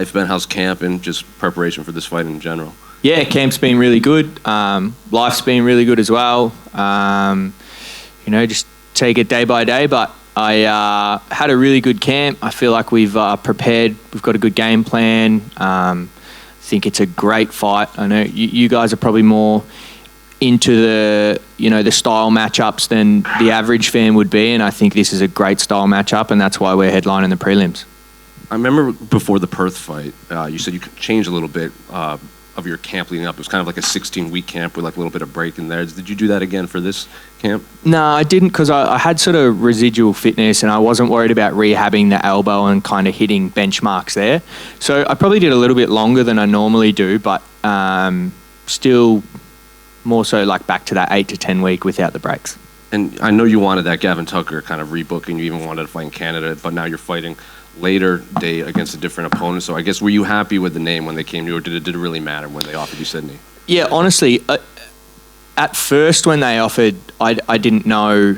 I've been how's camp and just preparation for this fight in general? Yeah, camp's been really good. Life's been really good as well. Just take it day by day. But I had a really good camp. I feel like we've prepared. We've got a good game plan. I think it's a great fight. I know you guys are probably more into the style matchups than the average fan would be, and I think this is a great style matchup, and that's why we're headlining the prelims. I remember before the Perth fight, you said you could change a little bit of your camp leading up. It was kind of like a 16-week camp with like a little bit of break in there. Did you do that again for this camp? No, I didn't, because I had sort of residual fitness and I wasn't worried about rehabbing the elbow and kind of hitting benchmarks there. So I probably did a little bit longer than I normally do, but still more so like back to that 8 to 10 week without the breaks. And I know you wanted that Gavin Tucker kind of rebooking. You even wanted to fight in Canada, but now you're fighting later date against a different opponent. So I guess, were you happy with the name when they came to you, or did it really matter when they offered you Sydney? Yeah, honestly, at first when they offered, I didn't know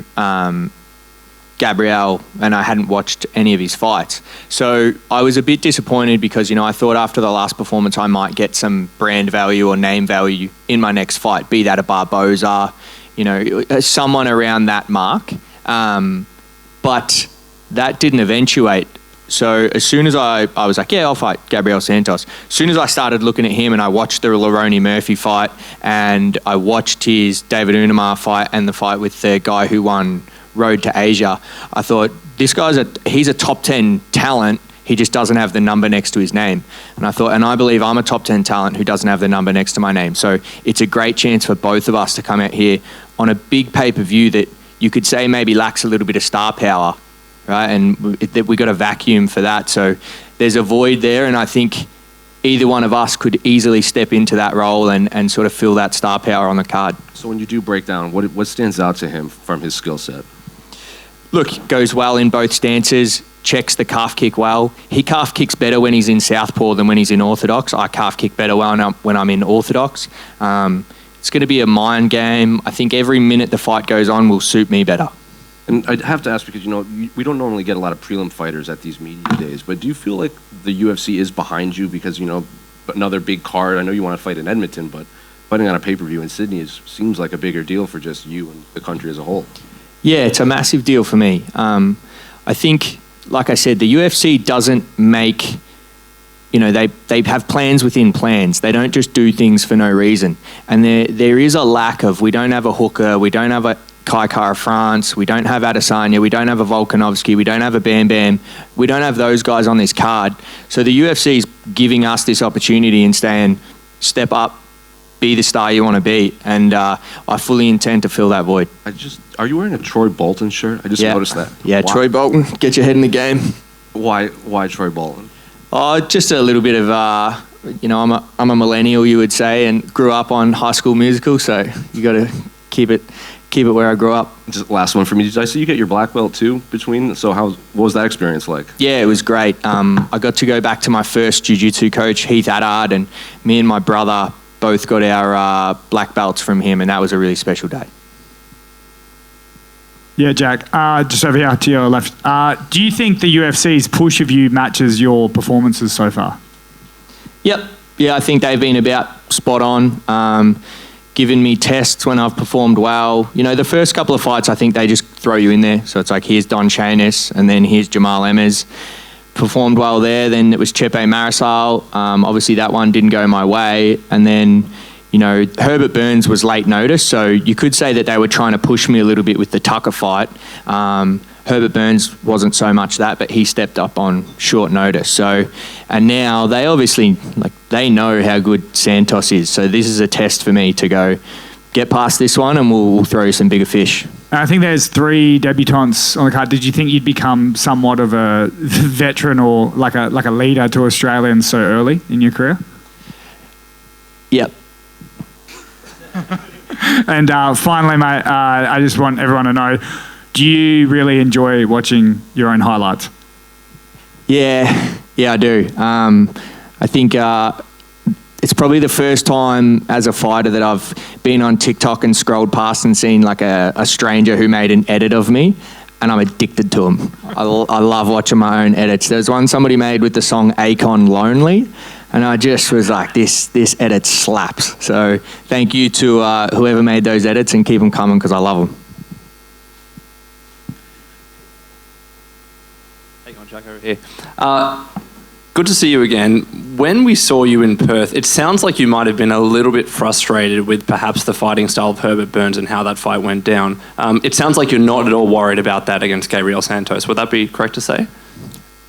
Gabriel, and I hadn't watched any of his fights. So I was a bit disappointed because, I thought after the last performance I might get some brand value or name value in my next fight, be that a Barboza, someone around that mark. But that didn't eventuate. So as soon as I was like, yeah, I'll fight Gabriel Santos. As soon as I started looking at him and I watched the Lerone Murphy fight and I watched his David Unamar fight and the fight with the guy who won Road to Asia, I thought, this guy's he's a top 10 talent. He just doesn't have the number next to his name. And I thought, and I believe I'm a top 10 talent who doesn't have the number next to my name. So it's a great chance for both of us to come out here on a big pay-per-view that you could say maybe lacks a little bit of star power, right? And we got a vacuum for that. So there's a void there, and I think either one of us could easily step into that role and sort of fill that star power on the card. So when you do break down, what stands out to him from his skill set? Look, goes well in both stances, checks the calf kick well. He calf kicks better when he's in southpaw than when he's in orthodox. I calf kick better when I'm in orthodox. It's going to be a mind game. I think every minute the fight goes on will suit me better. And I'd have to ask, because, we don't normally get a lot of prelim fighters at these media days, but do you feel like the UFC is behind you because, another big card? I know you want to fight in Edmonton, but fighting on a pay-per-view in Sydney seems like a bigger deal for just you and the country as a whole. Yeah, it's a massive deal for me. I think, like I said, the UFC doesn't make, they have plans within plans. They don't just do things for no reason. And there is a lack of, we don't have a Hooker, we don't have a Kai Kara France, we don't have Adesanya, we don't have a Volkanovski, we don't have a Bam Bam, we don't have those guys on this card. So the UFC is giving us this opportunity and saying, step up, be the star you want to be, and I fully intend to fill that void. Are you wearing a Troy Bolton shirt? I just noticed that. Yeah, why? Troy Bolton, get your head in the game. Why Troy Bolton? Oh, just a little bit of, I'm a millennial, you would say, and grew up on High School Musical, so you got to keep it where I grew up. Just last one for me. Did I see you get your black belt too between? So what was that experience like? Yeah, it was great. I got to go back to my first jiu-jitsu coach, Heath Addard, and me and my brother both got our black belts from him, and that was a really special day. Yeah, Jack, just over here to your left. Do you think the UFC's push of you matches your performances so far? Yep. Yeah, I think they've been about spot on. Given me tests when I've performed well. The first couple of fights, I think they just throw you in there. So it's like, here's Don Chanis, and then here's Jamal Emmers. Performed well there. Then it was Chepe Marisol. Obviously, that one didn't go my way. And then, Herbert Burns was late notice. So you could say that they were trying to push me a little bit with the Tucker fight. Herbert Burns wasn't so much that, but he stepped up on short notice. So, and now they obviously, they know how good Santos is. So this is a test for me to go get past this one, and we'll throw you some bigger fish. I think there's 3 debutants on the card. Did you think you'd become somewhat of a veteran or like a leader to Australians so early in your career? Yep. And finally, mate, I just want everyone to know, do you really enjoy watching your own highlights? Yeah, I do. I think it's probably the first time as a fighter that I've been on TikTok and scrolled past and seen like a stranger who made an edit of me. and I'm addicted to them. I love watching my own edits. There's one somebody made with the song Akon Lonely, and I just was like, this edit slaps. So thank you to whoever made those edits, and keep them coming because I love them. Hang on, Jack, over here. Good to see you again. When we saw you in Perth, it sounds like you might have been a little bit frustrated with perhaps the fighting style of Herbert Burns and how that fight went down. It sounds like you're not at all worried about that against Gabriel Santos. Would that be correct to say?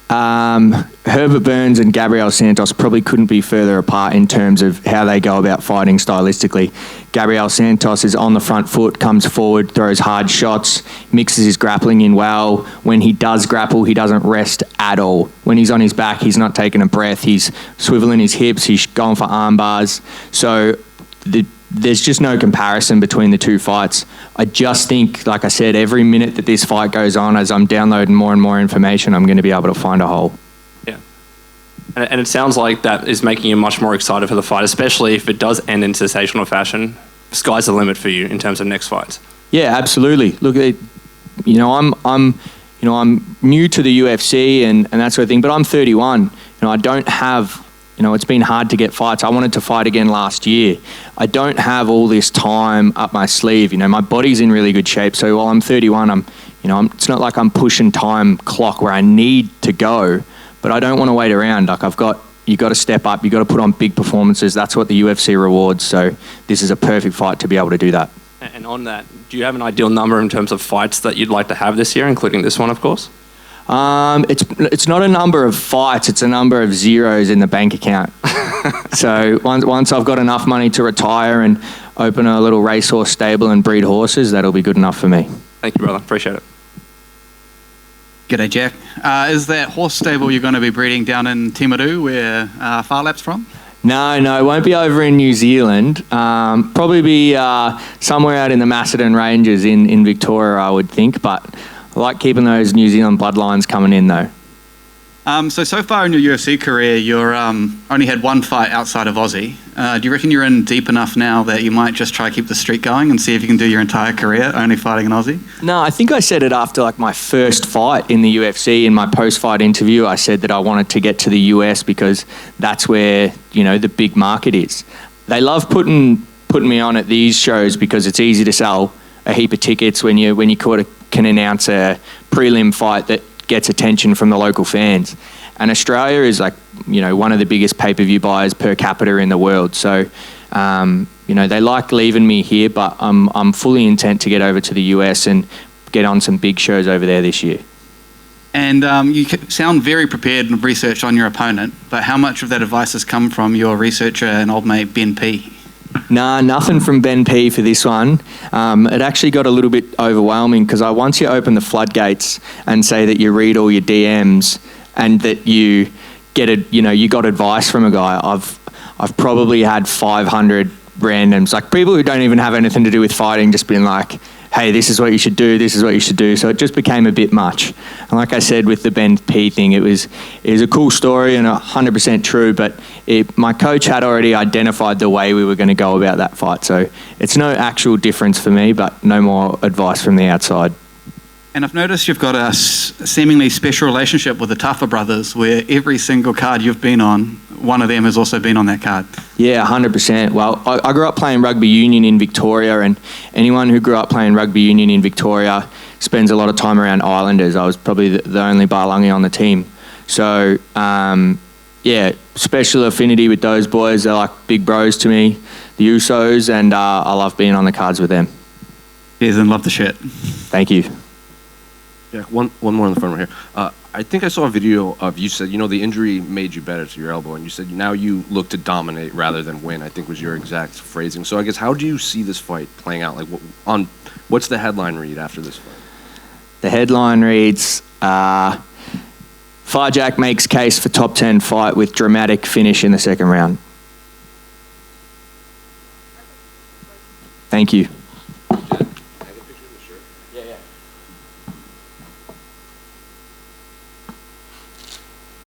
Herbert Burns and Gabriel Santos probably couldn't be further apart in terms of how they go about fighting stylistically. Gabriel Santos is on the front foot, comes forward, throws hard shots, mixes his grappling in well. When he does grapple, he doesn't rest at all. When he's on his back, he's not taking a breath. He's swiveling his hips, he's going for arm bars. So there's just no comparison between the two fights. I just think, like I said, every minute that this fight goes on, as I'm downloading more and more information, I'm going to be able to find a hole. Yeah. And it sounds like that is making you much more excited for the fight, especially if it does end in sensational fashion. Sky's the limit for you in terms of next fights. Yeah, absolutely. Look, I'm new to the UFC and that sort of thing, but I'm 31. I don't have... it's been hard to get fights. I wanted to fight again last year. I don't have all this time up my sleeve. My body's in really good shape. So while I'm 31, it's not like I'm pushing time clock where I need to go, but I don't want to wait around. Like you got to step up. You got to put on big performances. That's what the UFC rewards. So this is a perfect fight to be able to do that. And on that, do you have an ideal number in terms of fights that you'd like to have this year, including this one, of course? It's not a number of fights, it's a number of zeros in the bank account. So once I've got enough money to retire and open a little racehorse stable and breed horses, that'll be good enough for me. Thank you, brother. Appreciate it. G'day, Jack. Is that horse stable you're going to be breeding down in Timaru, where Far Lap's from? No, it won't be over in New Zealand. Probably be somewhere out in the Macedon Ranges in Victoria, I would think, but I like keeping those New Zealand bloodlines coming in, though. So far in your UFC career, you're only had one fight outside of Aussie. Do you reckon you're in deep enough now that you might just try to keep the streak going and see if you can do your entire career only fighting in Aussie? No, I think I said it after my first fight in the UFC. In my post-fight interview, I said that I wanted to get to the US because that's where the big market is. They love putting me on at these shows because it's easy to sell a heap of tickets when you can announce a prelim fight that gets attention from the local fans. And Australia is one of the biggest pay-per-view buyers per capita in the world. So, they like leaving me here, but I'm fully intent to get over to the US and get on some big shows over there this year. And you sound very prepared and researched on your opponent, but how much of that advice has come from your researcher and old mate Ben P? Nah, nothing from Ben P for this one. It actually got a little bit overwhelming because once you open the floodgates and say that you read all your DMs and that you get you got advice from a guy, I've probably had 500 randoms, people who don't even have anything to do with fighting, just being like, hey, this is what you should do, this is what you should do. So it just became a bit much. And like I said with the Ben P thing, it was a cool story and 100% true, but my coach had already identified the way we were going to go about that fight. So it's no actual difference for me, but no more advice from the outside. And I've noticed you've got a seemingly special relationship with the Tougher brothers, where every single card you've been on, one of them has also been on that card. Yeah, 100%. Well, I grew up playing rugby union in Victoria, and anyone who grew up playing rugby union in Victoria spends a lot of time around Islanders. I was probably the only Barlungi on the team. So, special affinity with those boys. They're like big bros to me, the Usos, and I love being on the cards with them. Cheers and love the shit. Thank you. Yeah, one more in the front right here. I think I saw a video of you said, the injury made you better to your elbow, and you said now you look to dominate rather than win, I think was your exact phrasing. So I guess how do you see this fight playing out? What's the headline read after this fight? The headline reads, Farjak makes case for top 10 fight with dramatic finish in the second round. Thank you.